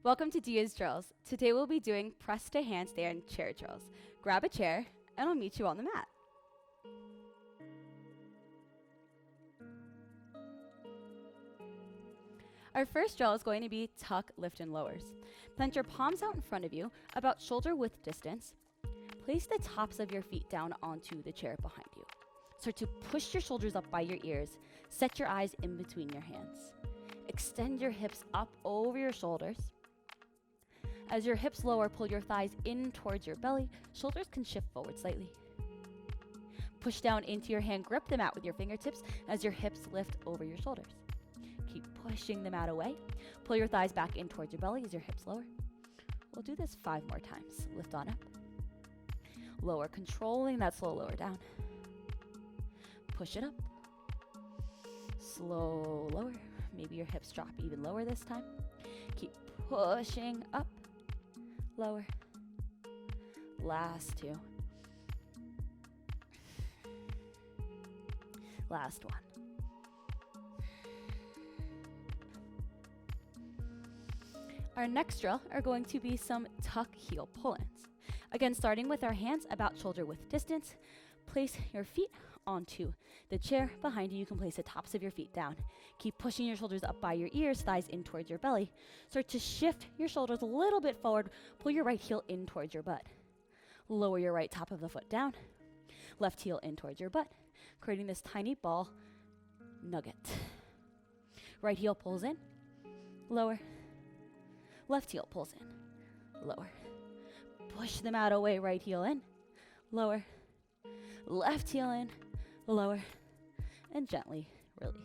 Welcome to Dia's Drills. Today we'll be doing press to handstand chair drills. Grab a chair and I'll meet you on the mat. Our first drill is going to be tuck, lift, and lowers. Plant your palms out in front of you, about shoulder width distance. Place the tops of your feet down onto the chair behind you. Start to push your shoulders up by your ears. Set your eyes in between your hands. Extend your hips up over your shoulders. As your hips lower, pull your thighs in towards your belly. Shoulders can shift forward slightly. Push down into your hand. Grip the mat with your fingertips as your hips lift over your shoulders. Keep pushing the mat away. Pull your thighs back in towards your belly as your hips lower. We'll do this 5 more times. Lift on up. Lower, controlling that slow lower down. Push it up. Slow lower. Maybe your hips drop even lower this time. Keep pushing up. Lower. Last 2. Last 1. Our next drill are going to be some tuck heel pull-ins. Again, starting with our hands about shoulder width distance. Place your feet onto the chair behind you. You can place the tops of your feet down. Keep pushing your shoulders up by your ears, thighs in towards your belly. Start to shift your shoulders a little bit forward. Pull your right heel in towards your butt. Lower your right top of the foot down. Left heel in towards your butt, creating this tiny ball nugget. Right heel pulls in, lower. Left heel pulls in, lower. Push the mat away, right heel in, lower. Left heel in, lower. And gently release.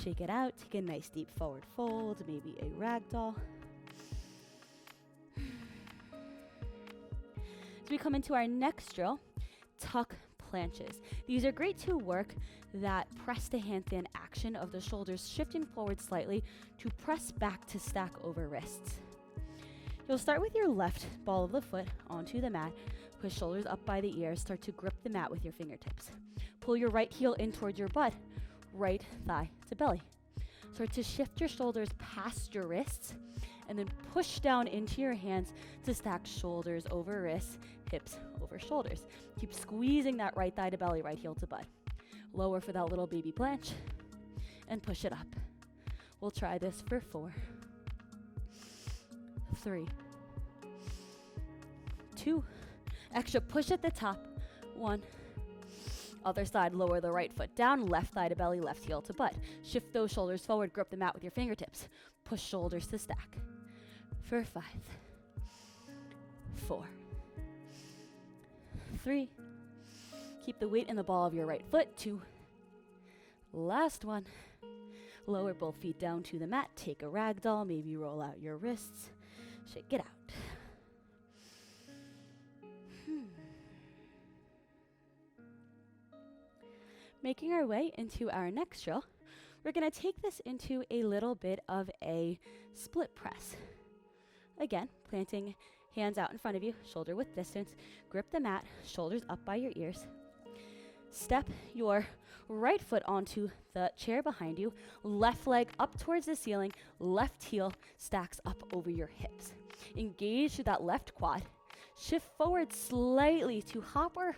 Shake it out, take a nice deep forward fold, maybe a ragdoll. As we come into our next drill, tuck planches. These are great to work that press to handstand action of the shoulders shifting forward slightly to press back to stack over wrists. You'll start with your left ball of the foot onto the mat. Push shoulders up by the ears. Start to grip the mat with your fingertips. Pull your right heel in towards your butt, right thigh to belly. Start to shift your shoulders past your wrists and then push down into your hands to stack shoulders over wrists, hips over shoulders. Keep squeezing that right thigh to belly, right heel to butt. Lower for that little baby planche and push it up. We'll try this for 4, 3, 2, extra push at the top, 1. Other side, lower the right foot down, left thigh to belly, left heel to butt. Shift those shoulders forward, grip the mat with your fingertips. Push shoulders to stack. For 5, 4, 3. Keep the weight in the ball of your right foot, 2. Last 1. Lower both feet down to the mat. Take a ragdoll, maybe roll out your wrists. Shake it out. Making our way into our next drill, we're going to take this into a little bit of a split press. Again, planting hands out in front of you, shoulder width distance. Grip the mat, shoulders up by your ears. Step your right foot onto the chair behind you. Left leg up towards the ceiling. Left heel stacks up over your hips. Engage through that left quad. Shift forward slightly to hop or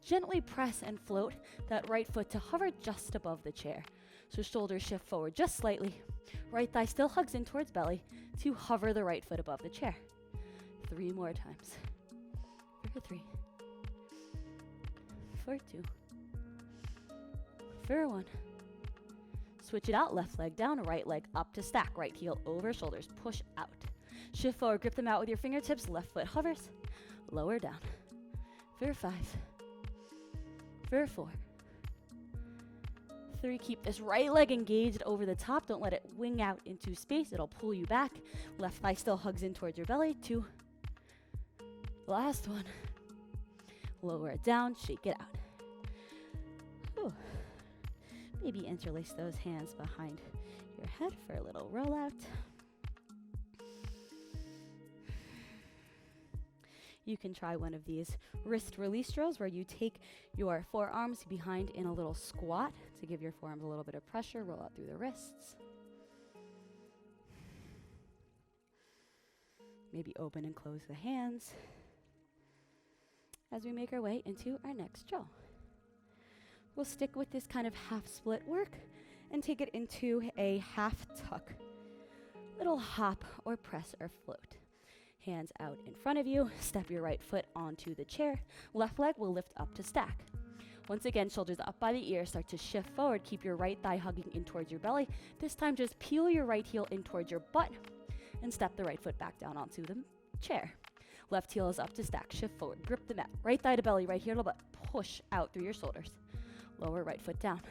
gently press and float that right foot to hover just above the chair. So shoulders shift forward just slightly. Right thigh still hugs in towards belly to hover the right foot above the chair. 3 more times. For 3. For 2. For 1. Switch it out. Left leg down, right leg up to stack. Right heel over shoulders. Push out. Shift forward. Grip them out with your fingertips. Left foot hovers. Lower down. For 5. For 4. 3. Keep this right leg engaged over the top. Don't let it wing out into space. It'll pull you back. Left thigh still hugs in towards your belly. 2. Last 1. Lower it down. Shake it out. Whew. Maybe interlace those hands behind your head for a little rollout. You can try one of these wrist release drills where you take your forearms behind in a little squat to give your forearms a little bit of pressure. Roll out through the wrists. Maybe open and close the hands as we make our way into our next drill. We'll stick with this kind of half split work and take it into a half tuck, little hop or press or float. Hands out in front of you, step your right foot onto the chair, left leg will lift up to stack. Once again, shoulders up by the ear, start to shift forward, keep your right thigh hugging in towards your belly. This time just peel your right heel in towards your butt and step the right foot back down onto the chair. Left heel is up to stack, shift forward, grip the mat. Right thigh to belly, right heel to butt, push out through your shoulders. Lower right foot down.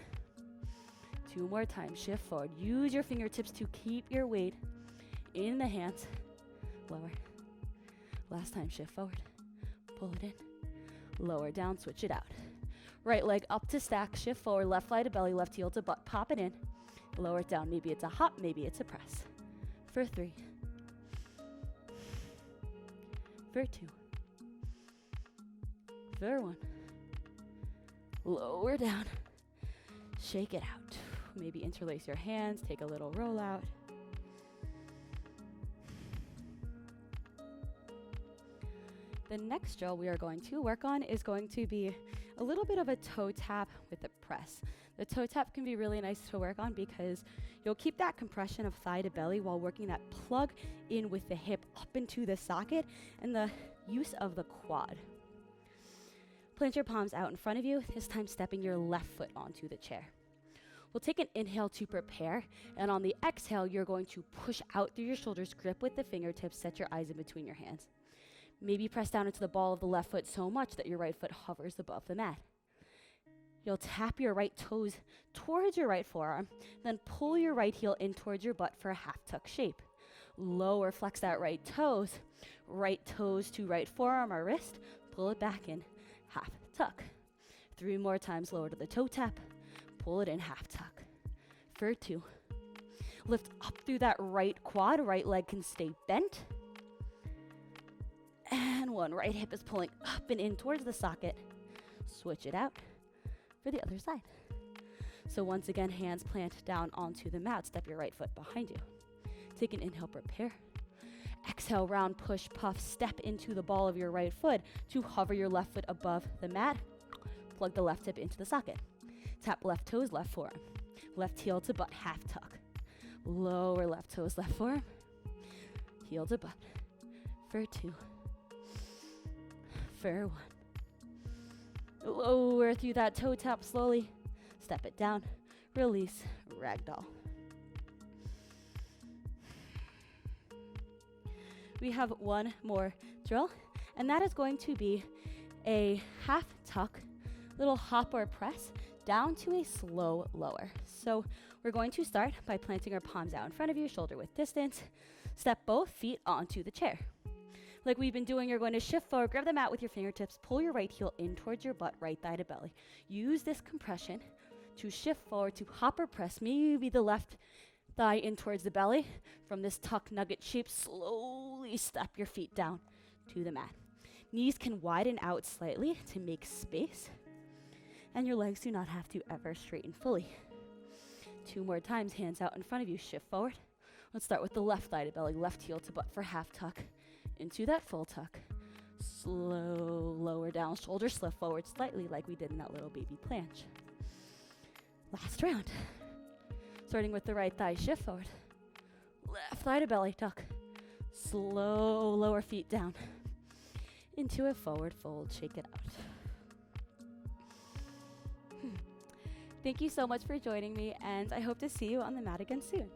2 more times, shift forward. Use your fingertips to keep your weight in the hands. Lower. Last time, shift forward. Pull it in. Lower down, switch it out. Right leg up to stack, shift forward, left thigh to belly, left heel to butt. Pop it in. Lower it down. Maybe it's a hop, maybe it's a press. For 3. For 2. For 1. Lower down. Shake it out. Maybe interlace your hands, take a little roll out. The next drill we are going to work on is going to be a little bit of a toe tap with the press. The toe tap can be really nice to work on because you'll keep that compression of thigh to belly while working that plug in with the hip up into the socket and the use of the quad. Plant your palms out in front of you, this time stepping your left foot onto the chair. We'll take an inhale to prepare, and on the exhale, you're going to push out through your shoulders, grip with the fingertips, set your eyes in between your hands. Maybe press down into the ball of the left foot so much that your right foot hovers above the mat. You'll tap your right toes towards your right forearm, then pull your right heel in towards your butt for a half tuck shape. Lower, flex that right toes to right forearm or wrist, pull it back in, half tuck. 3 more times, lower to the toe tap, pull it in, half tuck. For 2. Lift up through that right quad, right leg can stay bent. And 1, right hip is pulling up and in towards the socket. Switch it out for the other side. So once again, hands plant down onto the mat, step your right foot behind you. Take an inhale, prepare. Exhale, round, push, puff, step into the ball of your right foot to hover your left foot above the mat. Plug the left hip into the socket. Tap left toes, left forearm. Left heel to butt, half tuck. Lower left toes, left forearm. Heel to butt. For 2. For 1. Lower through that toe tap slowly. Step it down. Release. Ragdoll. We have 1 more drill, and that is going to be a half tuck, little hop or press down to a slow lower. So we're going to start by planting our palms out in front of you, shoulder width distance. Step both feet onto the chair. Like we've been doing, you're going to shift forward, grab the mat with your fingertips, pull your right heel in towards your butt, right thigh to belly. Use this compression to shift forward to hop or press, maybe the left thigh in towards the belly. From this tuck nugget shape, slowly step your feet down to the mat. Knees can widen out slightly to make space, and your legs do not have to ever straighten fully. 2 more times, hands out in front of you, shift forward. Let's start with the left thigh to belly, left heel to butt for half tuck. Into that full tuck. Slow, lower down, shoulders lift forward slightly like we did in that little baby planche. Last round. Starting with the right thigh, shift forward. Left thigh to belly, tuck. Slow, lower feet down. Into a forward fold, shake it out. Thank you so much for joining me, and I hope to see you on the mat again soon.